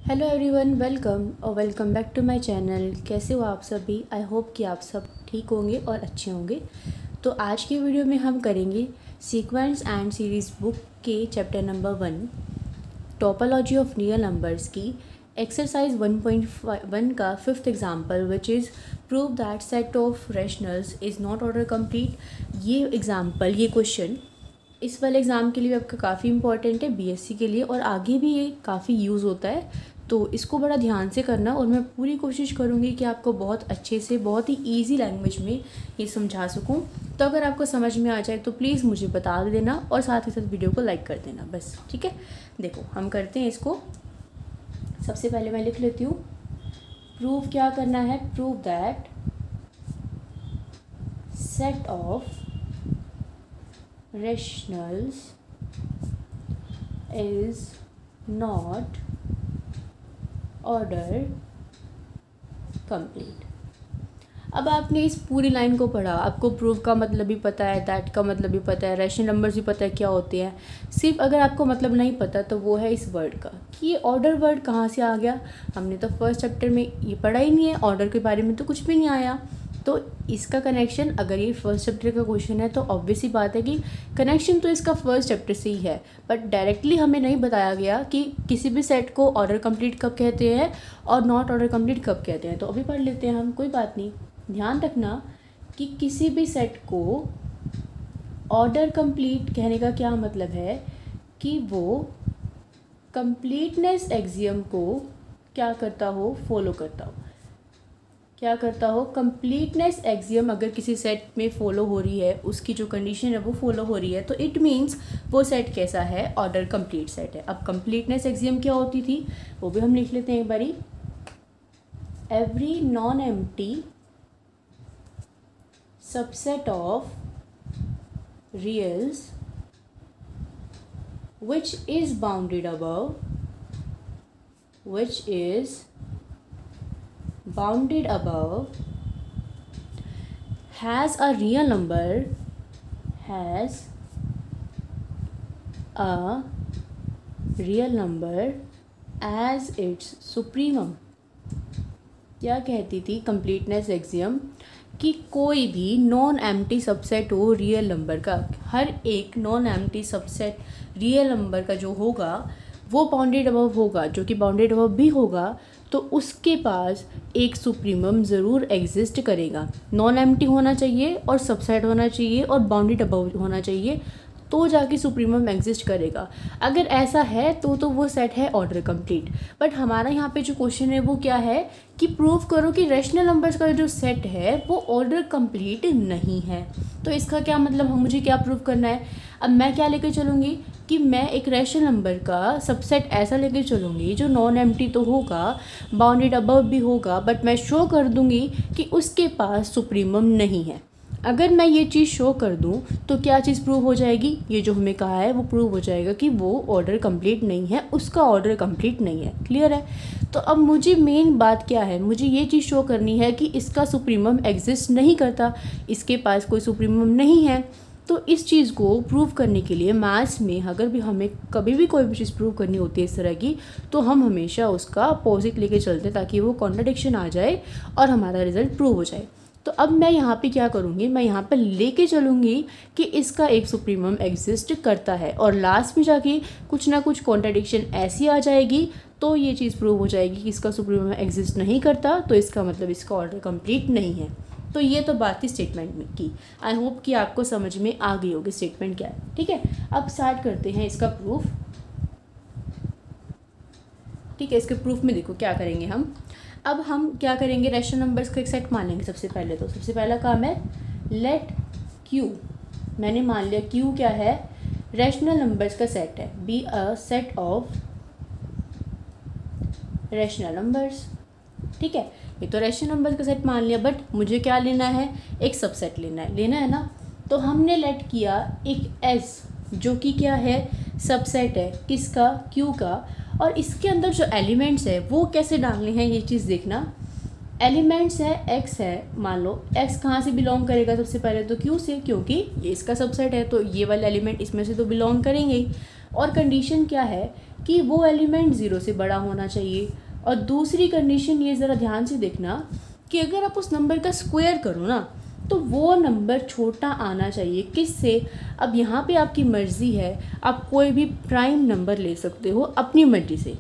Hello everyone, welcome और welcome back to my channel. कैसे हो आप सभी? आई होप कि आप सब ठीक होंगे और अच्छे होंगे। तो आज की वीडियो में हम करेंगे सीक्वेंस एंड सीरीज़ बुक के chapter number 1 topology of real numbers की एक्सरसाइज 1.1 का fifth example which is prove that set of rationals is not order complete. ये एग्जाम्पल, ये क्वेश्चन इस वाले एग्ज़ाम के लिए आपका काफ़ी इंपॉर्टेंट है, बीएससी के लिए, और आगे भी ये काफ़ी यूज़ होता है। तो इसको बड़ा ध्यान से करना और मैं पूरी कोशिश करूँगी कि आपको बहुत अच्छे से, बहुत ही ईजी लैंग्वेज में ये समझा सकूँ। तो अगर आपको समझ में आ जाए तो प्लीज़ मुझे बता देना और साथ ही साथ वीडियो को लाइक कर देना, बस। ठीक है, देखो हम करते हैं इसको। सबसे पहले मैं लिख लेती हूँ, प्रूव क्या करना है, prove that set of rationals is not order complete। अब आपने इस पूरी लाइन को पढ़ा, आपको प्रूव का मतलब भी पता है, दैट का मतलब भी पता है, रैशनल नंबर्स भी पता है क्या होते हैं। सिर्फ अगर आपको मतलब नहीं पता तो वो है इस वर्ड का कि ये ऑर्डर वर्ड कहाँ से आ गया। हमने तो फर्स्ट चैप्टर में ये पढ़ा ही नहीं है, ऑर्डर के बारे में तो कुछ भी नहीं आया। तो इसका कनेक्शन, अगर ये फर्स्ट चैप्टर का क्वेश्चन है तो ऑब्वियस ही बात है कि कनेक्शन तो इसका फर्स्ट चैप्टर से ही है, बट डायरेक्टली हमें नहीं बताया गया कि किसी भी सेट को ऑर्डर कंप्लीट कब कहते हैं और नॉट ऑर्डर कंप्लीट कब कहते हैं। तो अभी पढ़ लेते हैं हम, कोई बात नहीं। ध्यान रखना कि किसी भी सेट को ऑर्डर कंप्लीट कहने का क्या मतलब है कि वो कंप्लीटनेस एक्सियम को क्या करता हो, फॉलो करता हो। क्या करता हो? कंप्लीटनेस एक्सियम अगर किसी सेट में फॉलो हो रही है, उसकी जो कंडीशन है वो फॉलो हो रही है, तो इट मीन्स वो सेट कैसा है, ऑर्डर कंप्लीट सेट है। अब कंप्लीटनेस एक्सियम क्या होती थी वो भी हम लिख लेते हैं एक बारी। Every non empty subset of reals which is bounded above has a real number as its supremum। क्या कहती थी कंप्लीटनेस एक्सियम? कि कोई भी नॉन एम्प्टी सबसेट हो रियल नंबर का, हर एक non empty subset real number का जो होगा वो बाउंडेड अबव होगा, जो कि बाउंडेड अबव भी होगा, तो उसके पास एक सुप्रीमम ज़रूर एग्जिस्ट करेगा। नॉन एम्प्टी होना चाहिए और सबसेट होना चाहिए और बाउंडेड अबव होना चाहिए, तो जाके सुप्रीमम एग्जिस्ट करेगा। अगर ऐसा है तो वो सेट है ऑर्डर कंप्लीट। बट हमारा यहाँ पे जो क्वेश्चन है वो क्या है कि प्रूव करो कि रैशनल नंबर्स का जो सेट है वो ऑर्डर कंप्लीट नहीं है। तो इसका क्या मतलब, हम मुझे क्या प्रूव करना है? अब मैं क्या लेकर चलूँगी कि मैं एक रैशनल नंबर का सबसेट ऐसा लेकर चलूँगी जो नॉन एम्प्टी तो होगा, बाउंडेड अबव भी होगा, बट मैं शो कर दूँगी कि उसके पास सुप्रीमम नहीं है। अगर मैं ये चीज़ शो कर दूं तो क्या चीज़ प्रूव हो जाएगी? ये जो हमें कहा है वो प्रूव हो जाएगा कि वो ऑर्डर कंप्लीट नहीं है, उसका ऑर्डर कंप्लीट नहीं है। क्लियर है? तो अब मुझे मेन बात क्या है, मुझे ये चीज़ शो करनी है कि इसका सुप्रीमम एग्जिस्ट नहीं करता, इसके पास कोई सुप्रीमम नहीं है। तो इस चीज़ को प्रूव करने के लिए मैथ्स में अगर भी हमें कभी भी कोई भी चीज़ प्रूव करनी होती है इस तरह की, तो हम हमेशा उसका अपोजिट लेके चलते हैं ताकि वो कॉन्ट्राडिक्शन आ जाए और हमारा रिजल्ट प्रूव हो जाए। तो अब मैं यहाँ पे क्या करूँगी, मैं यहाँ पर लेके चलूँगी कि इसका एक सुप्रीमम एग्जिस्ट करता है, और लास्ट में जाके कुछ ना कुछ कॉन्ट्राडिक्शन ऐसी आ जाएगी तो ये चीज़ प्रूव हो जाएगी कि इसका सुप्रीमम एग्जिस्ट नहीं करता, तो इसका मतलब इसका ऑर्डर कंप्लीट नहीं है। तो ये तो बात थी स्टेटमेंट में की। आई होप कि आपको समझ में आ गई होगी स्टेटमेंट क्या है। ठीक है, अब स्टार्ट करते हैं इसका प्रूफ। ठीक है, इसके प्रूफ में देखो क्या करेंगे हम। अब हम क्या करेंगे, रैशनल नंबर्स का एक सेट मान लेंगे। सबसे पहले तो सबसे पहला काम है लेट क्यू। मैंने मान लिया क्यू क्या है, रैशनल नंबर्स का सेट है, be a set of rational numbers. ठीक है, ये तो रैशनल नंबर्स का सेट मान लिया, बट मुझे क्या लेना है, एक सबसेट लेना है ना। तो हमने लेट किया एक एस जो कि क्या है, सबसेट है किसका, क्यू का, और इसके अंदर जो एलिमेंट्स है वो कैसे डालने हैं ये चीज़ देखना। एलिमेंट्स है एक्स है, मान लो एक्स कहाँ से बिलोंग करेगा, सबसे पहले तो क्यू से, क्योंकि ये इसका सबसेट है तो ये वाले एलिमेंट इसमें से तो बिलोंग करेंगे ही। और कंडीशन क्या है कि वो एलिमेंट ज़ीरो से बड़ा होना चाहिए। और दूसरी कंडीशन ये ज़रा ध्यान से देखना कि अगर आप उस नंबर का स्क्वायर करो ना तो वो नंबर छोटा आना चाहिए। किससे? अब यहाँ पे आपकी मर्ज़ी है, आप कोई भी प्राइम नंबर ले सकते हो अपनी मर्ज़ी से।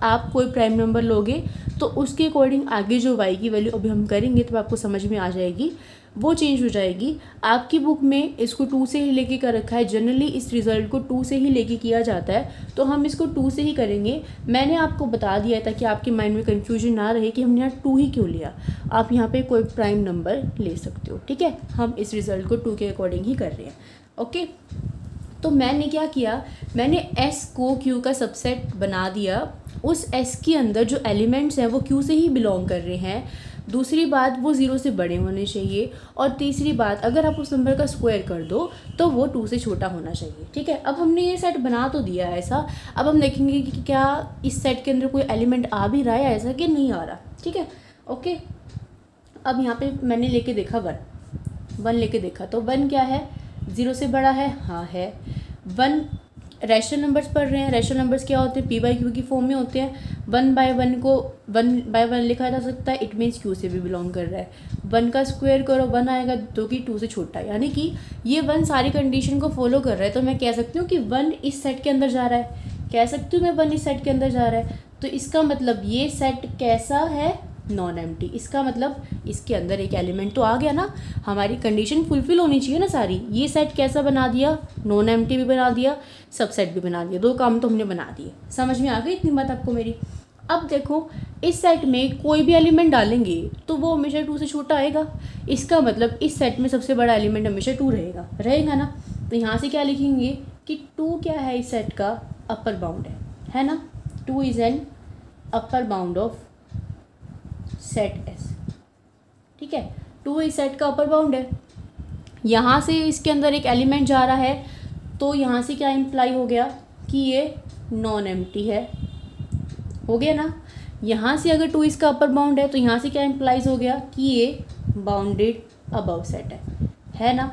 आप कोई प्राइम नंबर लोगे तो उसके अकॉर्डिंग आगे जो y की वैल्यू अभी हम करेंगे तो आपको समझ में आ जाएगी, वो चेंज हो जाएगी। आपकी बुक में इसको 2 से ही लेके कर रखा है, जनरली इस रिज़ल्ट को 2 से ही लेके किया जाता है, तो हम इसको 2 से ही करेंगे। मैंने आपको बता दिया था कि आपके माइंड में कन्फ्यूजन ना रहे कि हमने यहाँ 2 ही क्यों लिया। आप यहाँ पे कोई प्राइम नंबर ले सकते हो, ठीक है। हम इस रिज़ल्ट को 2 के अकॉर्डिंग ही कर रहे हैं, ओके। तो मैंने क्या किया, मैंने S को Q का सबसेट बना दिया। उस S के अंदर जो एलिमेंट्स हैं वो Q से ही बिलोंग कर रहे हैं। दूसरी बात, वो 0 से बड़े होने चाहिए। और तीसरी बात, अगर आप उस नंबर का स्क्वायर कर दो तो वो 2 से छोटा होना चाहिए, ठीक है। अब हमने ये सेट बना तो दिया है ऐसा। अब हम देखेंगे कि क्या इस सेट के अंदर कोई एलिमेंट आ भी रहा है ऐसा कि नहीं आ रहा, ठीक है, ओके। अब यहाँ पे मैंने लेके देखा 1 लेके देखा, तो 1 क्या है, 0 से बड़ा है, हाँ है। 1 रैशनल नंबर्स पढ़ रहे हैं। रैशनल नंबर्स क्या होते हैं, p/q की फॉर्म में होते हैं। 1/1 को 1/1 लिखा जा सकता है, इट मीन्स q से भी बिलोंग कर रहा है। 1 का स्क्वायर करो 1 आएगा, जो कि 2 से छोटा है, यानी कि ये 1 सारी कंडीशन को फॉलो कर रहा है। तो मैं कह सकती हूँ कि 1 इस सेट के अंदर जा रहा है, कह सकती हूँ मैं 1 इस सेट के अंदर जा रहा है। तो इसका मतलब ये सेट कैसा है, नॉन एम्प्टी। इसका मतलब इसके अंदर एक एलिमेंट तो आ गया ना, हमारी कंडीशन फुलफिल होनी चाहिए ना सारी। ये सेट कैसा बना दिया, नॉन एम्प्टी भी बना दिया, सबसेट भी बना दिया, 2 काम तो हमने बना दिए। समझ में आ गई इतनी बात आपको मेरी। अब देखो, इस सेट में कोई भी एलिमेंट डालेंगे तो वो हमेशा 2 से छोटा आएगा। इसका मतलब इस सेट में सबसे बड़ा एलिमेंट हमेशा 2 रहेगा ना। तो यहाँ से क्या लिखेंगे कि 2 क्या है, इस सेट का अपर बाउंड है ना। 2 is an upper bound of set S, ठीक है। 2 इस सेट का अपर बाउंड है। यहाँ से इसके अंदर एक एलिमेंट जा रहा है, तो यहाँ से क्या इम्प्लाई हो गया कि ये नॉन एम्प्टी है, हो गया ना। यहाँ से अगर 2 इसका अपर बाउंड है तो यहाँ से क्या इम्प्लाइज हो गया कि ये बाउंडेड अबव सेट है ना।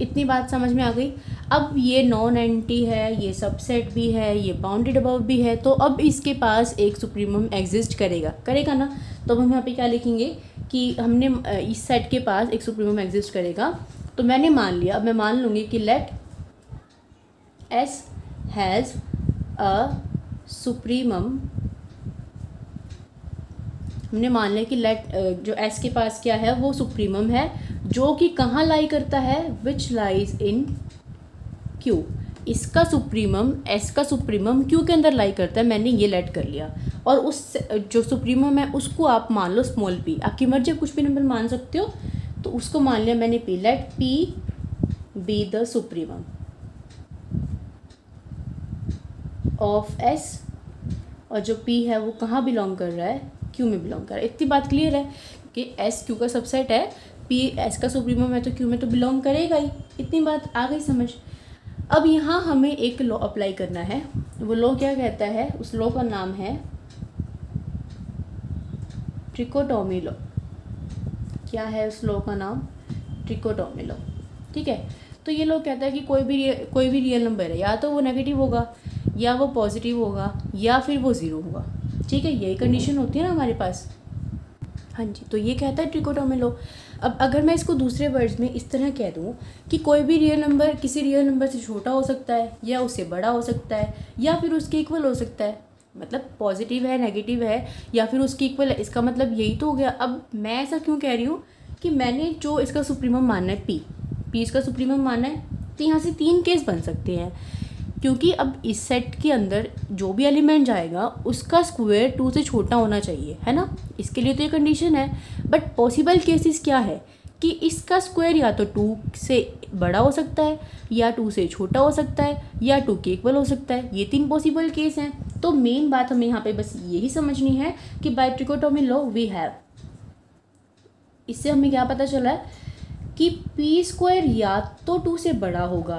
इतनी बात समझ में आ गई। अब ये नॉन एम्प्टी है, ये सबसेट भी है, ये बाउंडेड अबव भी है, तो अब इसके पास एक सुप्रीमम एग्जिस्ट करेगा ना। तो हम यहाँ पे क्या लिखेंगे कि हमने इस सेट के पास एक सुप्रीमम एग्जिस्ट करेगा। तो मैंने मान लिया, अब मैं मान लूँगी कि let S has a supremum. हमने मान लिया कि लेट जो S के पास क्या है, वो सुप्रीमम है, जो कि कहाँ लाई करता है, विच लाइज इन Q। इसका सुप्रीमम, S का सुप्रीमम Q के अंदर लाई करता है। मैंने ये लेट कर लिया, और उस जो सुप्रीमम है उसको आप मान लो स्मॉल p, आपकी मर्जी, कुछ भी नंबर मान सकते हो। तो उसको मान लिया मैंने p, let p be the supremum of S, और जो p है वो कहाँ बिलोंग कर रहा है, Q में बिलोंग कर रहा है। इतनी बात क्लियर है कि S Q का सबसेट है, p S का सुप्रीमम है, तो Q में तो बिलोंग करेगा ही। इतनी बात आ गई समझ। अब यहाँ हमें एक लॉ अप्लाई करना है। वो लॉ क्या कहता है, उस लॉ का नाम है ट्रिकोटोमी लॉ। क्या है उस लॉ का नाम, ट्रिकोटोमी लॉ, ठीक है। तो ये लॉ कहता है कि कोई भी रियल नंबर है, या तो वो नेगेटिव होगा, या वो पॉजिटिव होगा, या फिर वो 0 होगा, ठीक है। यही कंडीशन होती है ना हमारे पास, हाँ जी। तो ये कहता है ट्रिकोटोमी लॉ। अब अगर मैं इसको दूसरे वर्ड्स में इस तरह कह दूँ कि कोई भी रियल नंबर किसी रियल नंबर से छोटा हो सकता है, या उससे बड़ा हो सकता है, या फिर उसके इक्वल हो सकता है, मतलब पॉजिटिव है, नेगेटिव है, या फिर उसके इक्वल है, इसका मतलब यही तो हो गया। अब मैं ऐसा क्यों कह रही हूँ कि मैंने जो इसका सुप्रीमम मानना है p इसका सुप्रीमम मानना है, तो यहाँ से 3 केस बन सकते हैं, क्योंकि अब इस सेट के अंदर जो भी एलिमेंट जाएगा उसका स्क्वायर 2 से छोटा होना चाहिए, है ना। इसके लिए तो ये कंडीशन है। बट पॉसिबल केसेस क्या है कि इसका स्क्वायर या तो 2 से बड़ा हो सकता है, या 2 से छोटा हो सकता है, या 2 के इक्वल हो सकता है। ये 3 पॉसिबल केस हैं। तो मेन बात हमें यहाँ पे बस यही समझनी है कि bye trichotomy law we have, इससे हमें क्या पता चला है कि p स्क्वायर या तो 2 से बड़ा होगा,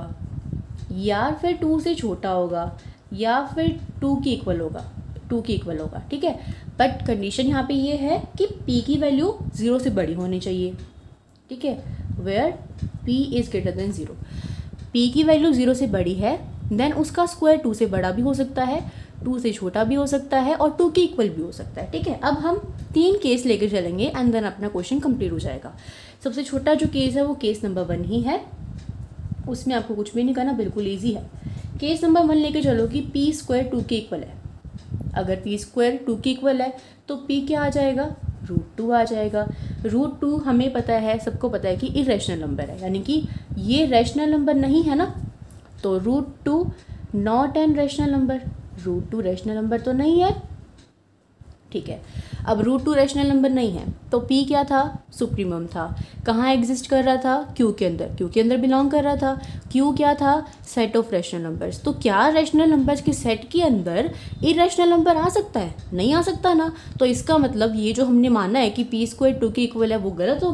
या फिर 2 से छोटा होगा, या फिर 2 के इक्वल होगा, ठीक है। बट कंडीशन यहाँ पे ये है कि p की वैल्यू 0 से बड़ी होनी चाहिए, ठीक है। Where p is greater than 0, p की वैल्यू 0 से बड़ी है, देन उसका स्क्वायर 2 से बड़ा भी हो सकता है, 2 से छोटा भी हो सकता है और 2 के इक्वल भी हो सकता है। ठीक है, अब हम 3 केस लेकर चलेंगे एंड देन अपना क्वेश्चन कंप्लीट हो जाएगा। सबसे छोटा जो केस है वो केस नंबर 1 ही है, उसमें आपको कुछ भी नहीं करना, बिल्कुल ईजी है। केस नंबर 1 लेके चलो कि पी स्क्वायर 2 के इक्वल है। अगर पी स्क्वायर 2 के इक्वल है तो पी क्या आ जाएगा, √2 आ जाएगा। √2 हमें पता है, सबको पता है कि इरेशनल नंबर है, यानी कि ये रैशनल नंबर नहीं है ना, तो √2 not an rational number, √2 rational number तो नहीं है। ठीक है, अब √2 रैशनल नंबर नहीं है तो p क्या था, सुप्रीमम था। कहाँ एग्जिस्ट कर रहा था, q के अंदर, q के अंदर बिलोंग कर रहा था। q क्या था, सेट ऑफ रैशनल नंबर्स। तो क्या रैशनल नंबर्स के सेट के अंदर इरेशनल नंबर आ सकता है, नहीं आ सकता ना। तो इसका मतलब ये जो हमने माना है कि p स्क्वायर 2 के इक्वल है वो गलत हो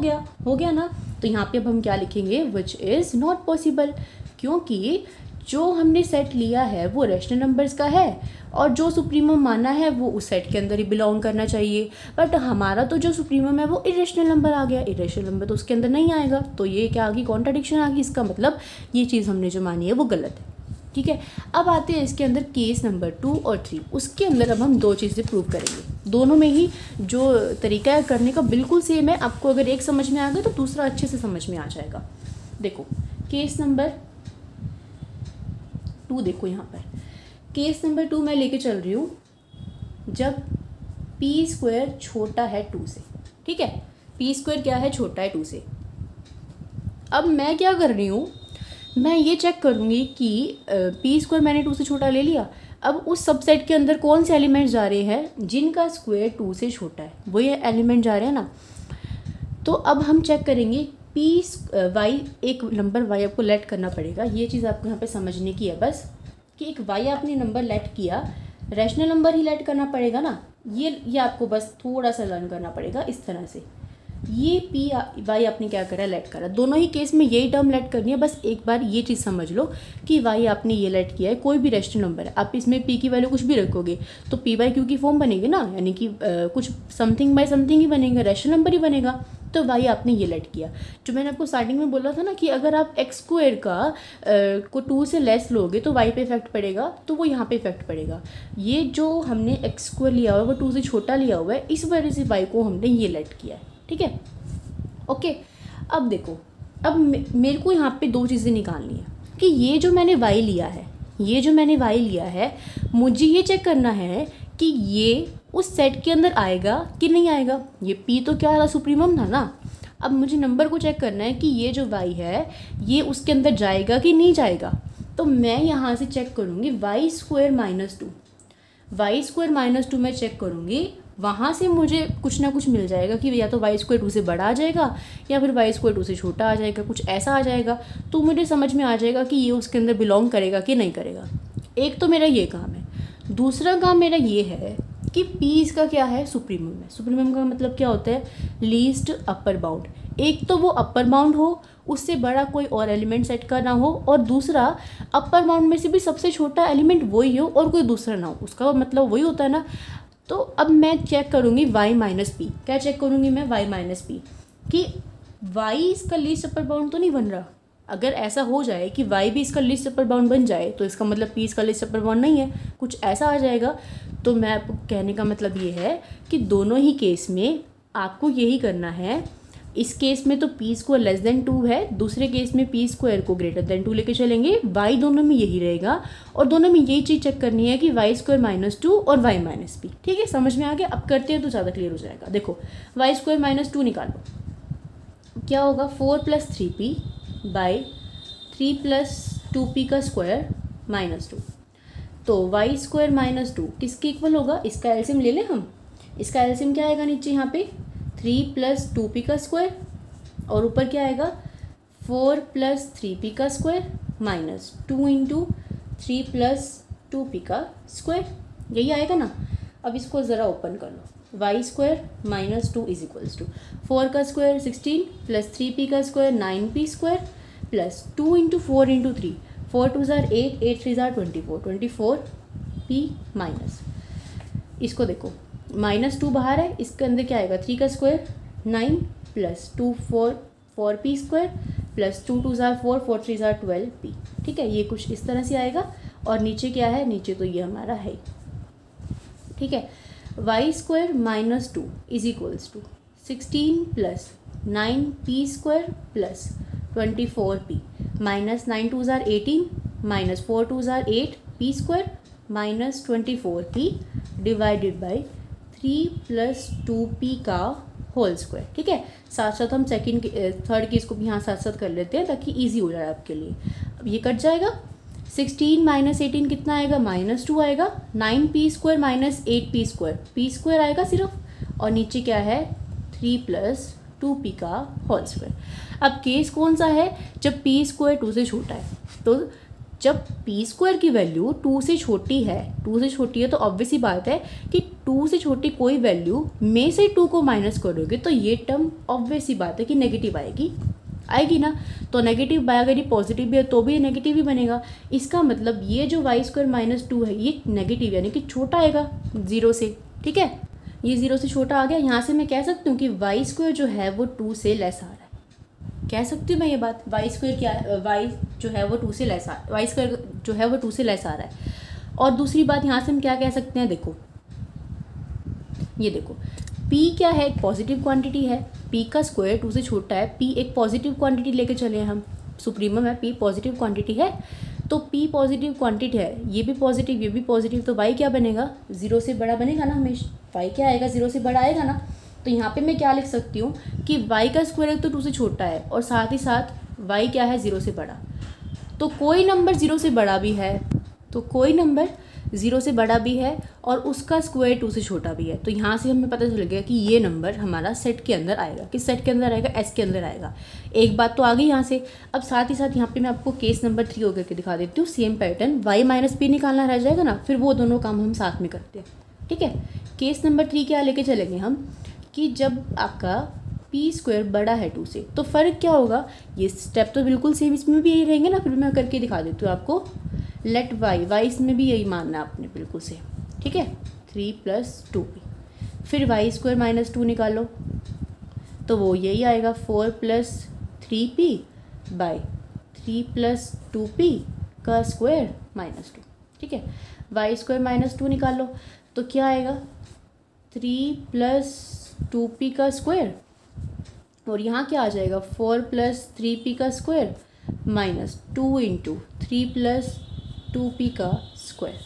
गया ना। तो यहाँ पे अब हम क्या लिखेंगे, विच इज़ नॉट पॉसिबल, क्योंकि जो हमने सेट लिया है वो रैशनल नंबर्स का है और जो सुप्रीमम माना है वो उस सेट के अंदर ही बिलोंग करना चाहिए। बट हमारा तो जो सुप्रीमम है वो इरेशनल नंबर आ गया, इरेशनल नंबर तो उसके अंदर नहीं आएगा। तो ये क्या आ गई, कॉन्ट्राडिक्शन आ गई। इसका मतलब ये चीज़ हमने जो मानी है वो गलत है। ठीक है, अब आते हैं इसके अंदर केस नंबर 2 और 3। उसके अंदर अब हम 2 चीज़ें प्रूव करेंगे। दोनों में ही जो तरीका है करने का बिल्कुल सेम है। आपको अगर एक समझ में आ गया तो दूसरा अच्छे से समझ में आ जाएगा। देखो केस नंबर 2, देखो यहाँ पर केस नंबर 2 मैं लेके चल रही हूँ जब पी स्क्वायर छोटा है 2 से। ठीक है, पी स्क्वायर क्या है, छोटा है 2 से। अब मैं क्या कर रही हूँ, मैं ये चेक करूँगी कि पी स्क्वायर मैंने 2 से छोटा ले लिया। अब उस सबसेट के अंदर कौन से एलिमेंट्स जा रहे हैं जिनका स्क्वायर 2 से छोटा है, वो ये एलिमेंट जा रहे हैं ना। तो अब हम चेक करेंगे पी वाई, एक नंबर वाई आपको लेट करना पड़ेगा। ये चीज़ आपको यहाँ पे समझने की है बस, कि एक वाई आपने नंबर लेट किया, रैशनल नंबर ही लेट करना पड़ेगा ना। ये आपको बस थोड़ा सा लर्न करना पड़ेगा इस तरह से। ये पी वाई आपने क्या करा, लेट करा। दोनों ही केस में यही टर्म लेट करनी है। बस एक बार ये चीज़ समझ लो कि वाई आपने ये लेट किया है, कोई भी रैशनल नंबर है, आप इसमें पी की वैल्यू कुछ भी रखोगे तो पी बाई क्यू की फॉर्म बनेगी ना, यानी कि कुछ समथिंग बाई समथिंग ही बनेगा, रैशनल नंबर ही बनेगा। तो वाई आपने ये लेट किया। जो मैंने आपको स्टार्टिंग में बोला था ना कि अगर आप एक्स स्क्वायर का को 2 से लेस लोगे तो वाई पे इफेक्ट पड़ेगा, तो वो यहाँ पे इफेक्ट पड़ेगा। ये जो हमने एक्स स्क्वायर लिया हुआ है वो 2 से छोटा लिया हुआ है, इस वजह से वाई को हमने ये लेट किया है। ठीक है, ओके। अब देखो, अब मेरे को यहाँ पे 2 चीज़ें निकालनी है कि ये जो मैंने वाई लिया है, मुझे ये चेक करना है कि ये उस सेट के अंदर आएगा कि नहीं आएगा। ये पी तो क्या था, सुप्रीमम था ना। अब मुझे नंबर को चेक करना है कि ये जो वाई है ये उसके अंदर जाएगा कि नहीं जाएगा। तो मैं यहाँ से चेक करूँगी वाई स्क्वायर माइनस 2 मैं चेक करूँगी। वहाँ से मुझे कुछ ना कुछ मिल जाएगा कि या तो वाई स्क्वायर 2 से बड़ा आ जाएगा या फिर वाई स्क्वायर 2 से छोटा आ जाएगा, कुछ ऐसा आ जाएगा। तो मुझे समझ में आ जाएगा कि ये उसके अंदर बिलोंग करेगा कि नहीं करेगा। एक तो मेरा ये काम है। दूसरा काम मेरा ये है कि पी इसका क्या है, सुप्रीमम है। सुप्रीमम का मतलब क्या होता है, लीस्ट अपर बाउंड। एक तो वो अपर बाउंड हो, उससे बड़ा कोई और एलिमेंट सेट का ना हो, और दूसरा अपर बाउंड में से भी सबसे छोटा एलिमेंट वही हो और कोई दूसरा ना हो। उसका मतलब वही होता है ना। तो अब मैं चेक करूँगी y माइनस पी। क्या चेक करूँगी मैं, y माइनस पी, कि y इसका लीस्ट अपर बाउंड तो नहीं बन रहा। अगर ऐसा हो जाए कि y भी इसका लीस्ट अपर बाउंड बन जाए तो इसका मतलब p इसका लीस्ट अपर बाउंड नहीं है, कुछ ऐसा आ जाएगा। तो मैं आपको कहने का मतलब ये है कि दोनों ही केस में आपको यही करना है। इस केस में तो पी स्क्वायर लेस देन 2 है, दूसरे केस में पी स्क्वायर को ग्रेटर देन 2 लेके चलेंगे। वाई दोनों में यही रहेगा और दोनों में यही चीज़ चेक करनी है कि वाई स्क्वायर माइनस 2 और वाई माइनस पी। ठीक है, समझ में आ गया। अब करते हैं तो ज़्यादा क्लियर हो जाएगा। देखो वाई स्क्वायर माइनस 2 निकालो, क्या होगा, 4 + 3p बाई 3 + 2p का स्क्वायर माइनस 2। तो वाई स्क्वायर माइनस 2 किसके इक्वल होगा, इसका एलसीएम ले लें हम। इसका एलसीएम क्या आएगा नीचे यहाँ पे, 3 + 2p का स्क्वायर, और ऊपर क्या आएगा 4 + 3p का स्क्वायर माइनस 2 × 3 + 2p का स्क्वायर, यही आएगा ना। अब इसको ज़रा ओपन कर लो। वाई स्क्वायर माइनस 2 = 4 का स्क्वायर 16 + 3p का square 9p square plus 2 × 4 × 3, 4 2 = 8, 8 3 = 24, 24p minus. इसको देखो, -2 बाहर है, इसके अंदर क्या आएगा, 3 का square 9 + 2 4p square plus 2 2 = 4, 4 3 = 12p। ठीक है, ये कुछ इस तरह से आएगा। और नीचे क्या है, नीचे तो ये हमारा है, ठीक है। Y square minus 2 is equals to 16 plus 9p² plus 24p minus 9 2 ज़ार 18 माइनस 4 2 ज़ार 8p² minus 24p divided by 3 plus 2p का होल स्क्वायर, ठीक है। साथ साथ हम सेकंड थर्ड केस को भी यहाँ साथ साथ कर लेते हैं ताकि इजी हो जाए आपके लिए। अब ये कट जाएगा, 16 माइनस 18 कितना आएगा, -2 आएगा, 9p² माइनस 8p², p² आएगा सिर्फ, और नीचे क्या है 3 प्लस 2p का होल स्क्वायर। अब केस कौन सा है, जब p² 2 से छोटा है। तो जब p² की वैल्यू 2 से छोटी है, 2 से छोटी है तो ऑब्वियस ही बात है कि 2 से छोटी कोई वैल्यू में से 2 को माइनस करोगे तो ये टर्म ऑब्वियस ही बात है कि नेगेटिव आएगी ना। तो नेगेटिव अगर ये पॉजिटिव भी है तो भी ये नेगेटिव ही बनेगा। इसका मतलब ये जो y² माइनस 2 है ये नेगेटिव यानी कि छोटा आएगा 0 से, ठीक है। ये 0 से छोटा आ गया। यहाँ से मैं कह सकती हूँ कि y² जो है वो 2 से लेस आ रहा है, कह सकती हूँ मैं ये बात। y² क्या है, y जो है वो 2 से लेस y² जो है वो 2 से लेस आ रहा है। और दूसरी बात यहाँ से हम क्या कह सकते हैं, देखो ये देखो p क्या है, एक पॉजिटिव क्वांटिटी है, p का स्क्वायर 2 से छोटा है, p एक पॉजिटिव क्वांटिटी लेके चले हैं हम, सुप्रीमम है, p पॉजिटिव क्वांटिटी है, तो p पॉजिटिव क्वांटिटी है, ये भी पॉजिटिव ये भी पॉजिटिव, तो y क्या बनेगा, 0 से बड़ा बनेगा ना हमेशा, y क्या आएगा 0 से बड़ा आएगा ना। तो यहाँ पे मैं क्या लिख सकती हूँ कि y का स्क्वायर तो 2 से छोटा है और साथ ही साथ y क्या है 0 से बड़ा। तो कोई नंबर 0 से बड़ा भी है, तो कोई नंबर 0 से बड़ा भी है और उसका स्क्वायर 2 से छोटा भी है। तो यहाँ से हमें पता चल गया कि ये नंबर हमारा सेट के अंदर आएगा। किस सेट के अंदर आएगा, S के अंदर आएगा। एक बात तो आ गई यहाँ से। अब साथ ही साथ यहाँ पे मैं आपको केस नंबर 3 हो करके दिखा देती हूँ। Same pattern, y minus p निकालना रह जाएगा ना, फिर वो दोनों काम हम साथ में करते हैं, ठीक है। केस नंबर 3 क्या लेके चलेंगे हम कि जब आपका p² बड़ा है 2 से, तो फ़र्क क्या होगा, ये स्टेप तो बिल्कुल सेम इसमें भी यही रहेंगे ना, फिर मैं करके दिखा देती हूँ आपको। लेट y इसमें भी यही मानना है आपने बिल्कुल से, ठीक है, 3 प्लस 2p। फिर y² माइनस 2 निकालो तो वो यही आएगा 4 plus 3p by 3 plus 2p का स्क्वायर माइनस 2, ठीक है। y² माइनस 2 निकालो तो क्या आएगा 3 प्लस 2p का स्क्वायर, और यहाँ क्या आ जाएगा 4 प्लस 3p का square minus 2 into 3 plus 2p का स्क्वायर।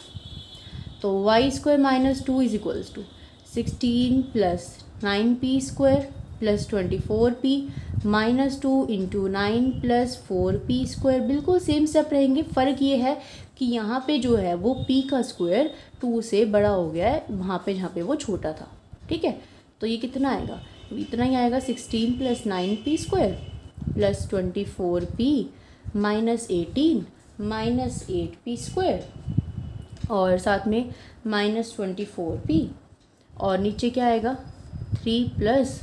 तो y² minus 2 is equals to 16 plus 9p² plus 24p minus 2 into 9 plus 4p²। बिल्कुल सेम स्टेप रहेंगे। फ़र्क ये है कि यहाँ पे जो है वो p का स्क्वायर 2 से बड़ा हो गया है वहाँ पे जहाँ पे वो छोटा था, ठीक है। तो ये कितना आएगा, इतना ही आएगा 16 plus 9p² plus 24p minus 18 minus 8p² और साथ में माइनस 24p, और नीचे क्या आएगा 3 प्लस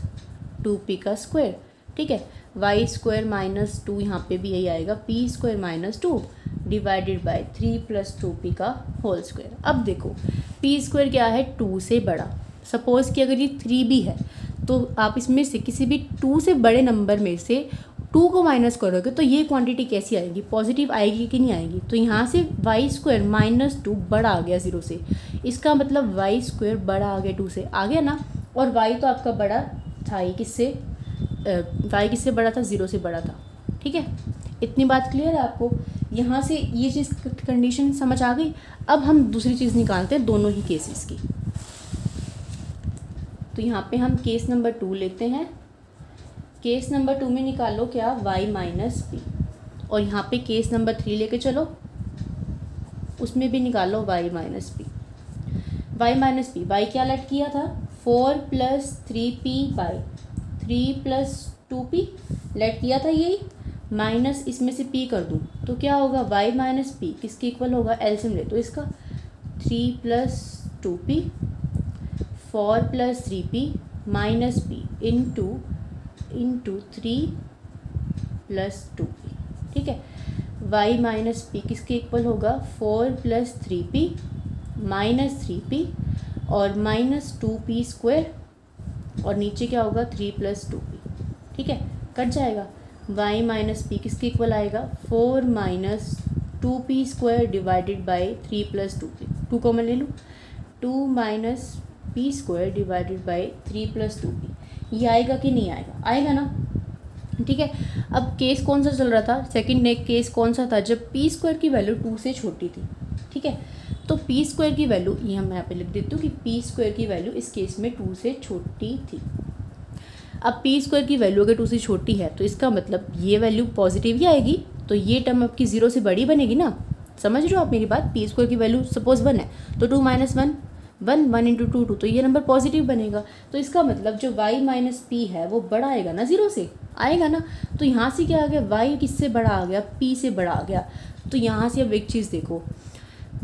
2p का स्क्वायर, ठीक है। y² माइनस 2 यहाँ पे भी यही आएगा p² minus 2 divided by 3 plus 2p का होल स्क्वायर। अब देखो p² क्या है 2 से बड़ा। सपोज़ कि अगर ये 3 भी है तो आप इसमें से किसी भी 2 से बड़े नंबर में से 2 को माइनस करोगे तो ये क्वांटिटी कैसी आएगी, पॉजिटिव आएगी कि नहीं आएगी। तो यहाँ से y² माइनस 2 बड़ा आ गया 0 से, इसका मतलब y² बड़ा आ गया 2 से, आ गया ना। और y तो आपका बड़ा था ही, किससे y किससे बड़ा था, 0 से बड़ा था, ठीक है। इतनी बात क्लियर है आपको। यहाँ से ये चीज़ कंडीशन समझ आ गई। अब हम दूसरी चीज़ निकालते हैं दोनों ही केसेस की। तो यहाँ पे हम केस नंबर 2 लेते हैं। केस नंबर 2 में निकालो क्या, y माइनस p, और यहाँ पे केस नंबर 3 लेके चलो, उसमें भी निकालो y minus p। y minus p, y क्या लेट किया था 4 plus 3p by 3 plus 2p late किया था, यही माइनस इसमें से p कर दूँ तो क्या होगा y माइनस p किसके इक्वल होगा, एलसीएम ले तो इसका 3 plus 2p 4 plus 3p minus p into 3 plus 2p, ठीक है। y माइनस p किसके इक्वल होगा 4 प्लस 3p माइनस 3p और माइनस 2p², और नीचे क्या होगा 3 प्लस 2p, ठीक है। कट जाएगा। y माइनस p किसके इक्वल आएगा 4 minus 2p² divided by 3 + 2p, 2 common ले लूँ, 2 minus p² divided by 3 + 2p, ये आएगा कि नहीं आएगा? आएगा ना, ठीक है। अब केस कौन सा चल रहा था? सेकंड नेक केस कौन सा था? जब p² की वैल्यू 2 से छोटी थी, ठीक है। तो p² की वैल्यू, ये हम यहाँ पे लिख देती हूँ कि p² की वैल्यू इस केस में 2 से छोटी थी। अब p² की वैल्यू अगर 2 से छोटी है तो इसका मतलब ये वैल्यू पॉजिटिव ही आएगी, तो ये टर्म आपकी 0 से बड़ी बनेगी ना। समझ रहे हो आप मेरी बात? p² की वैल्यू सपोज 1 है तो 2 - 1 1 1 × 2 2, तो ये नंबर पॉजिटिव बनेगा। तो इसका मतलब जो y माइनस p है वो बड़ा आएगा ना, 0 से आएगा ना। तो यहाँ से क्या आ गया? y किससे बड़ा आ गया? p से बड़ा आ गया। तो यहाँ से अब एक चीज़ देखो,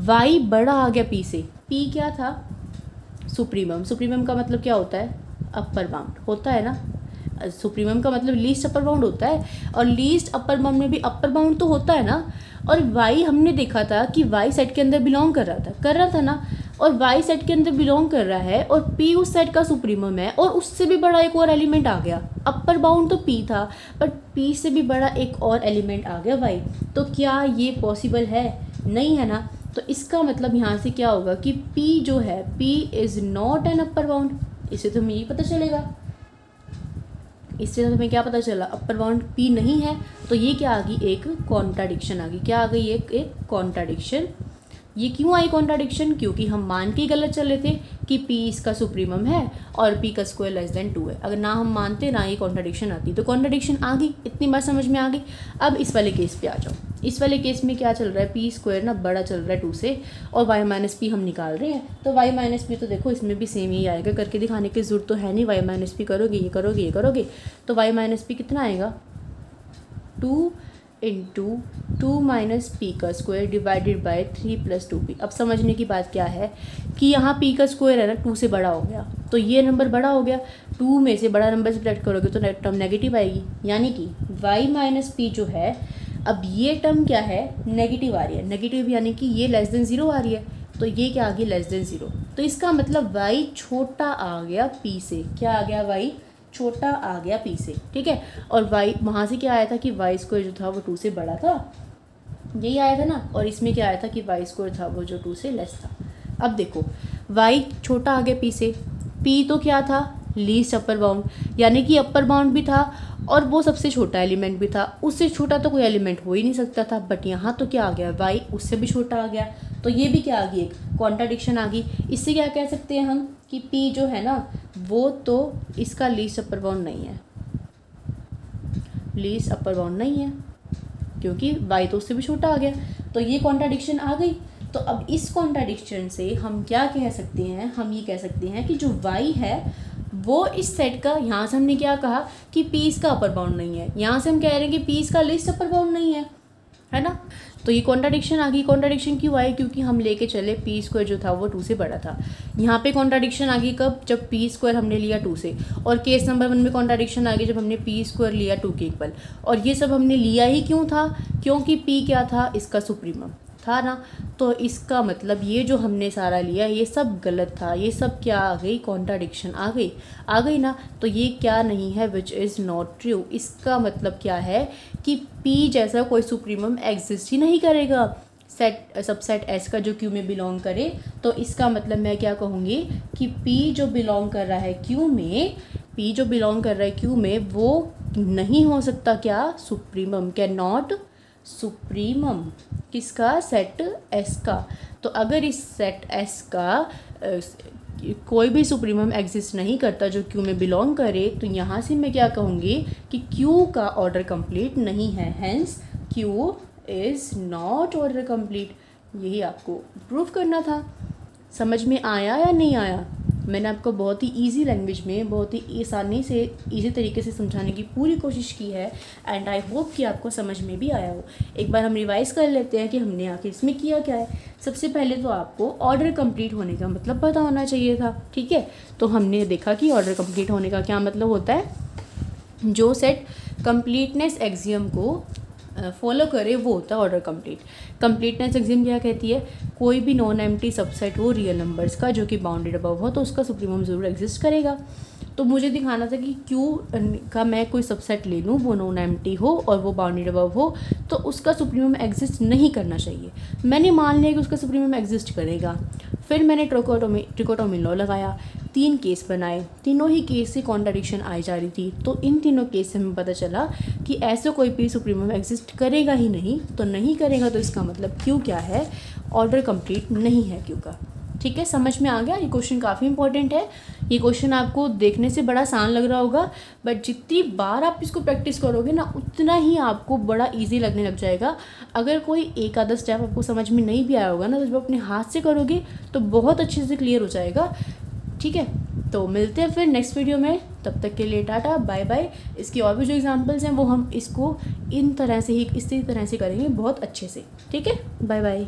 y बड़ा आ गया p से। p क्या था? सुप्रीमम। सुप्रीमम का मतलब क्या होता है? अपर बाउंड होता है ना। सुप्रीमम का मतलब लीस्ट अपर बाउंड होता है, और लीस्ट अपर बाउंड में भी अपर बाउंड तो होता है ना। और y हमने देखा था कि y सेट के अंदर बिलोंग कर रहा था ना, और y सेट के अंदर बिलोंग कर रहा है, और p उस सेट का सुप्रीमम है, और उससे भी बड़ा एक और एलिमेंट आ गया। अपर बाउंड तो p था, बट p से भी बड़ा एक और एलिमेंट आ गया y। तो क्या ये पॉसिबल है? नहीं है ना। तो इसका मतलब यहाँ से क्या होगा कि p जो है, p is not an upper bound. इससे तो हमें यही पता चलेगा, इससे तो हमें क्या पता चला? अपर बाउंड p नहीं है। तो ये क्या आ गई? एक कॉन्ट्राडिक्शन आ गई। क्या आ गई? एक कॉन्ट्राडिक्शन। ये क्यों आई कॉन्ट्राडिक्शन? क्योंकि हम मान के गलत चल रहे थे कि p इसका सुप्रीमम है और p का स्क्वायर लेस देन 2 है। अगर ना हम मानते ना ये कॉन्ट्राडिक्शन आती, तो कॉन्ट्राडिक्शन आ गई। इतनी बात समझ में आ गई। अब इस वाले केस पे आ जाओ। इस वाले केस में क्या चल रहा है? p² ना बड़ा चल रहा है 2 से, और y माइनस p हम निकाल रहे हैं। तो y माइनस p तो देखो इसमें भी सेम ही आएगा, करके दिखाने की जरूरत तो है नहीं। y माइनस p करोगे, ये करोगे, ये करोगे, तो y माइनस p कितना आएगा? 2 × 2 माइनस p का स्क्वायर डिवाइडेड बाई 3 + 2p। अब समझने की बात क्या है कि यहाँ p का स्क्वायर है ना 2 से बड़ा हो गया, तो ये नंबर बड़ा हो गया। 2 में से बड़ा नंबर सब्ट्रैक्ट करोगे तो टर्म नेगेटिव आएगी, यानी कि y माइनस p जो है, अब ये टर्म क्या है? नेगेटिव आ रही है। नेगेटिव यानी कि ये लेस देन 0 आ रही है, तो ये क्या आ गई? Less than 0। तो इसका मतलब y छोटा आ गया p से। क्या आ गया? y छोटा आ गया p से, ठीक है। और y वहाँ से क्या आया था कि y² जो था वो 2 से बड़ा था, यही आया था ना। और इसमें क्या आया था कि y² था वो जो 2 से लेस था। अब देखो y छोटा आ गया p से। p तो क्या था? लीस्ट अपर बाउंड, यानी कि अपर बाउंड भी था और वो सबसे छोटा एलिमेंट भी था। उससे छोटा तो कोई एलिमेंट हो ही नहीं सकता था, बट यहाँ तो क्या आ गया? y उससे भी छोटा आ गया। तो ये भी क्या आ गई? एक कॉन्ट्राडिक्शन आ गई। इससे क्या कह सकते हैं हम कि p जो है ना वो तो इसका लीस्ट अपर बाउंड नहीं है, लीस्ट अपर बाउंड नहीं है, क्योंकि y तो उससे भी छोटा आ गया। तो ये कॉन्ट्राडिक्शन आ गई। तो अब इस कॉन्ट्राडिक्शन से हम क्या कह सकते हैं? हम ये कह सकते हैं कि जो y है वो इस सेट का, यहाँ से हमने क्या कहा कि p इसका अपर बाउंड नहीं है, यहाँ से हम कह रहे हैं कि p इसका लीस्ट अपर बाउंड नहीं है ना। तो ये कॉन्ट्राडिक्शन आ गई। कॉन्ट्राडिक्शन क्यों आई? क्योंकि हम लेके चले p² जो था वो 2 से बड़ा था। यहाँ पे कॉन्ट्राडिक्शन आ गई कब? जब p² हमने लिया 2 से। और केस नंबर 1 में कॉन्ट्राडिक्शन आ गई जब हमने p² लिया 2 के इक्वल। और ये सब हमने लिया ही क्यों था? क्योंकि p क्या था? इसका सुप्रीमम था ना। तो इसका मतलब ये जो हमने सारा लिया ये सब गलत था। ये सब क्या आ गई? कॉन्ट्राडिक्शन आ गई ना। तो ये क्या नहीं है? Which is not true. इसका मतलब क्या है कि p जैसा कोई सुप्रीमम एग्जिस्ट ही नहीं करेगा सेट सबसेट S का जो Q में बिलोंग करे। तो इसका मतलब मैं क्या कहूँगी कि p जो बिलोंग कर रहा है Q में, p जो बिलोंग कर रहा है Q में वो नहीं हो सकता क्या? सुप्रीमम। कैन नॉट सुप्रीमम किसका? सेट S का। तो अगर इस सेट S का कोई भी सुप्रीमम एग्जिस्ट नहीं करता जो Q में बिलोंग करे, तो यहाँ से मैं क्या कहूँगी कि Q का ऑर्डर कंप्लीट नहीं है, hence Q is not order complete. यही आपको प्रूफ करना था। समझ में आया या नहीं आया? मैंने आपको बहुत ही इजी लैंग्वेज में, बहुत ही आसानी से, इजी तरीके से समझाने की पूरी कोशिश की है, एंड आई होप कि आपको समझ में भी आया हो। एक बार हम रिवाइज़ कर लेते हैं कि हमने आखिर इसमें किया क्या है। सबसे पहले तो आपको ऑर्डर कंप्लीट होने का मतलब पता होना चाहिए था, ठीक है। तो हमने देखा कि ऑर्डर कंप्लीट होने का क्या मतलब होता है। जो सेट कंप्लीटनेस एक्सियम को फॉलो करे वो होता है ऑर्डर कंप्लीट। कंप्लीटनेस एक्सियम क्या कहती है, कोई भी नॉन एम्प्टी सबसेट हो रियल नंबर्स का जो कि बाउंडेड अबव हो तो उसका सुप्रीमम ज़रूर एग्जिस्ट करेगा। तो मुझे दिखाना था कि क्यू का मैं कोई सबसेट ले लूँ, वो नॉन एम्प्टी हो और वो बाउंडेड अबव हो, तो उसका सुप्रीमम एग्जिस्ट नहीं करना चाहिए। मैंने मान लिया कि उसका सुप्रीमम एग्जिस्ट करेगा। फिर मैंने ट्रिकोटोमी लॉ लगाया, 3 केस बनाए, तीनों ही केस से कॉन्ट्राडिक्शन आई जा रही थी। तो इन तीनों केस से हमें पता चला कि ऐसा कोई भी सुप्रीमम एग्जिस्ट करेगा ही नहीं। तो नहीं करेगा तो इसका मतलब क्यू क्या है, ऑर्डर कंप्लीट नहीं है क्यू का। ठीक है, समझ में आ गया। ये क्वेश्चन काफ़ी इंपॉर्टेंट है। ये क्वेश्चन आपको देखने से बड़ा आसान लग रहा होगा, बट जितनी बार आप इसको प्रैक्टिस करोगे ना उतना ही आपको बड़ा इजी लगने लग जाएगा। अगर कोई एक आधा स्टेप आपको समझ में नहीं भी आया होगा ना, तो जब अपने हाथ से करोगे तो बहुत अच्छे से क्लियर हो जाएगा। ठीक है, तो मिलते हैं फिर नेक्स्ट वीडियो में। तब तक के लिए टाटा बाय बाय। इसकी और भी जो एग्जांपल्स हैं वो हम इसको इसी तरह से करेंगे बहुत अच्छे से। ठीक है, बाय बाय।